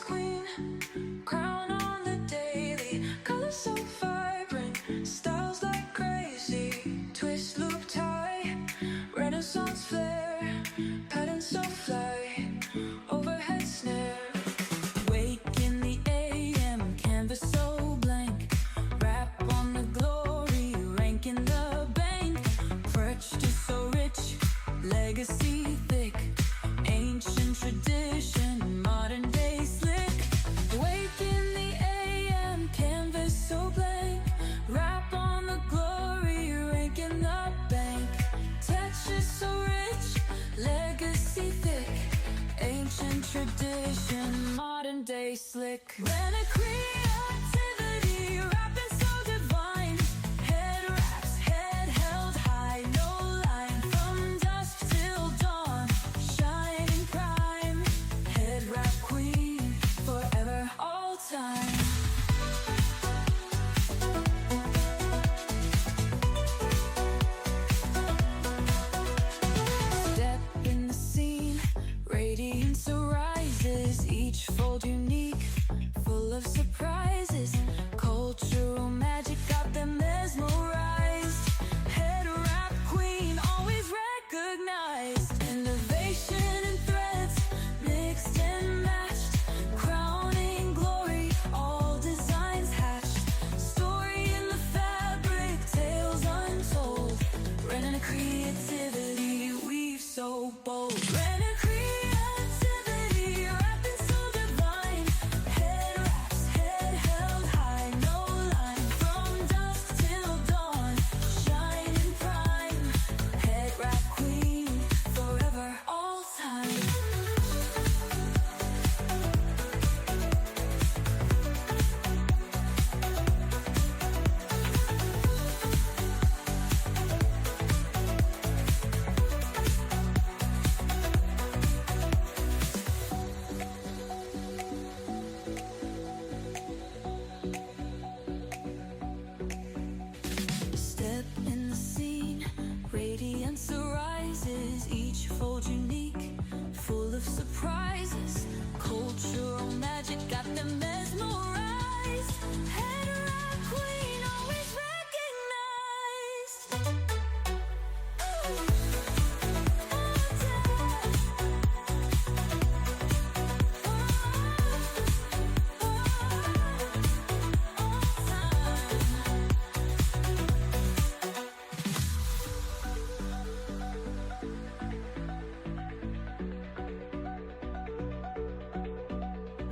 queen, crown on the daily, colors so vibrant, styles like crazy, twist loop tie, Renaissance flair, patterns so fly, overhead snare. Wake in the AM, canvas so blank, rap on the glory, rank in the bank, perched is so rich, legacy thick, ancient tradition, modern day slick. Wake in the AM, canvas so blank, rap on the glory, rank in the bank, texture so rich, legacy thick, ancient tradition, modern day slick. When a creativity, rapping so divine, head wraps, head held high, no line, from dusk till dawn, shining prime, head wrap queen, forever, all time. Step in the scene, radiance arises, each fold unique, full of surprises, cultural magic got them mesmerized, head wrap queen, always recognized, innovation and threads, mixed and matched, crowning glory, all designs hatched, story in the fabric, tales untold, running a creativity, weave so bold, running a creativity, rapping so divine, head wraps, head held high, no line, from dusk till dawn, shining prime, head wrap queen, forever, all time. Step in the scene, radiance arises, each fold unique, full of surprises, cultural magic got them mesmerized, head wrap queen, always recognized.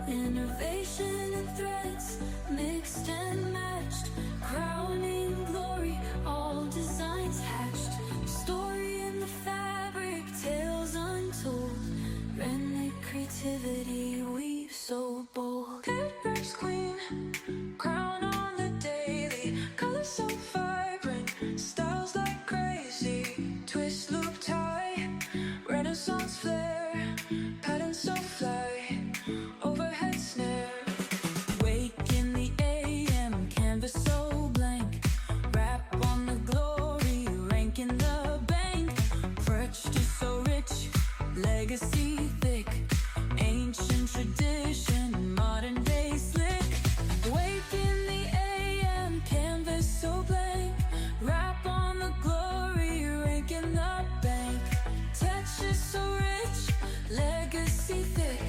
Innovation and threads, mixed and matched, crowning glory, all designs hatched, story in the fabric, tales untold, rhythmic creativity, weave so bold. Headtie queen, crown on the daily, colors so vibrant, styles like crazy, twist loop tie, Renaissance flair, patterns so fly, overhead snare. Wake in the AM, canvas so blank, rap on the glory, rank in the bank, perched is so rich, legacy thick, ancient tradition, modern day slick. Wake in the AM, canvas so blank, rap on the glory, rank in the bank, texture so rich, legacy thick,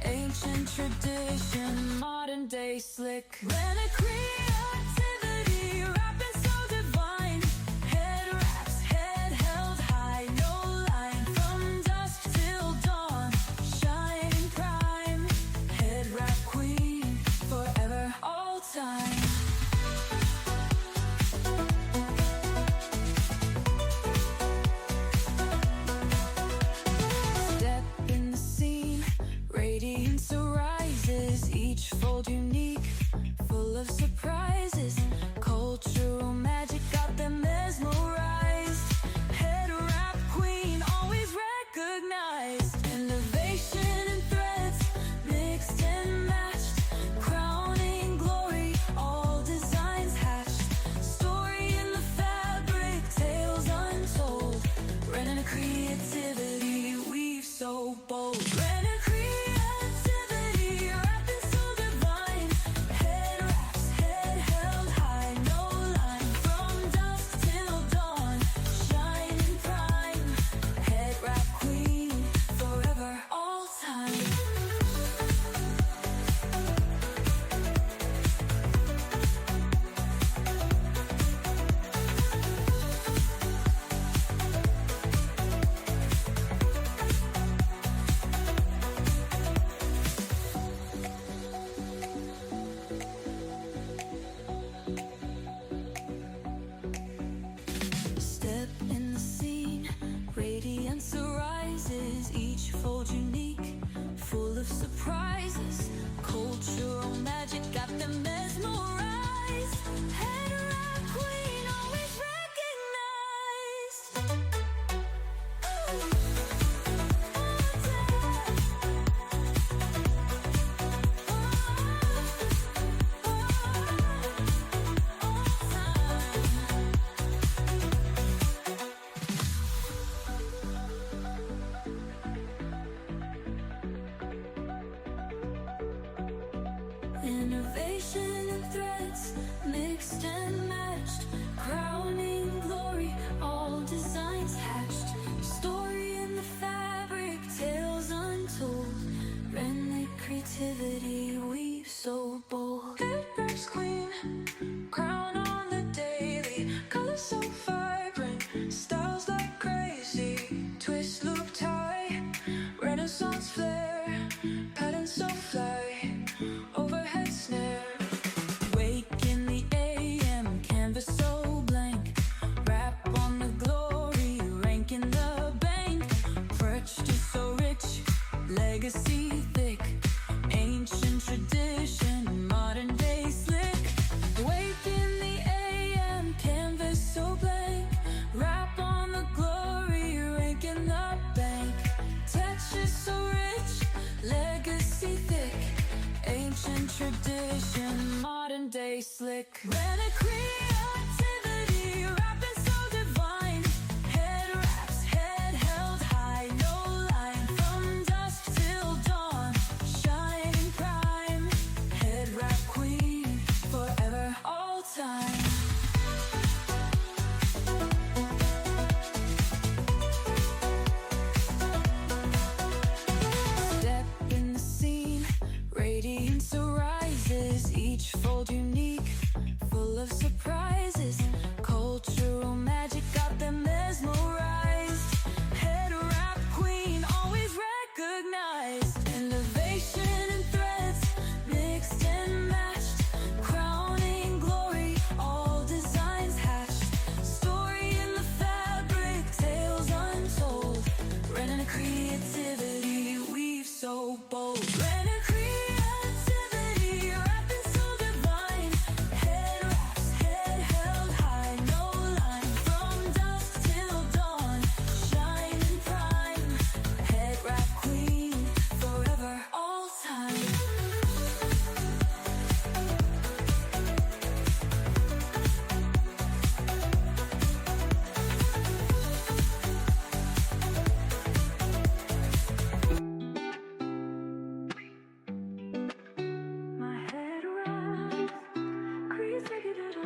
ancient tradition, modern day slick. When a creativity, rapping so divine, head wraps, head held high, no line, from dusk till dawn, shining prime, head wrap queen, forever, all time. Step in the scene, radiance arises, each fold unique, full of surprise. Innovation and threads, mixed and matched, crowning glory, all designs hatched. Story in the fabric, tales untold. Friendly creativity weaves so bold. Headbread's queen, crown on the daily. Colors so vibrant, styles like crazy. Twist loop tie, Renaissance flair, patterns so fly, overhead snare. Wake in the AM, canvas so blank. Rap on the glory, rank in the bank. Perched is so rich, legacy thick. Ancient tradition, modern day slick. Wake in the AM, canvas so blank. Rap on the glory, rank in the bank. Texture so rich, legacy thick. Ancient tradition, modern day slick. Rena creativity, rapping so divine. Head wraps, head held high, no line. From dusk till dawn, shining prime. Head wrap queen, forever, all time. Step in the scene, radiance arises. Each fold unique, full of surprises. Cultural magic got them mesmerized. Head wrap queen, always recognized. Innovation and threads, mixed and matched. Crowning glory, all designs hatched. Story in the fabric, tales untold. Rena creativity, weave so bold. Rena creativity, rapping so divine. Head wraps, head held high, no line. From dusk till dawn, shining prime. Head wrap queen, forever, all time. My head wraps, creativity.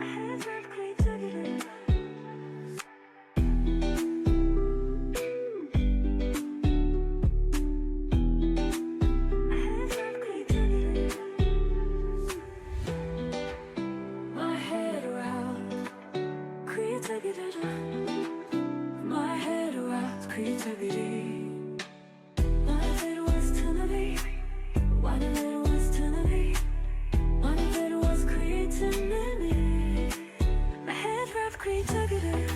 Head wrap creativity. Head wrap creativity. My head wrap creativity. My head wrap creativity. What if it was to be? What if it was to be? What if it was creativity? My head wrap creativity.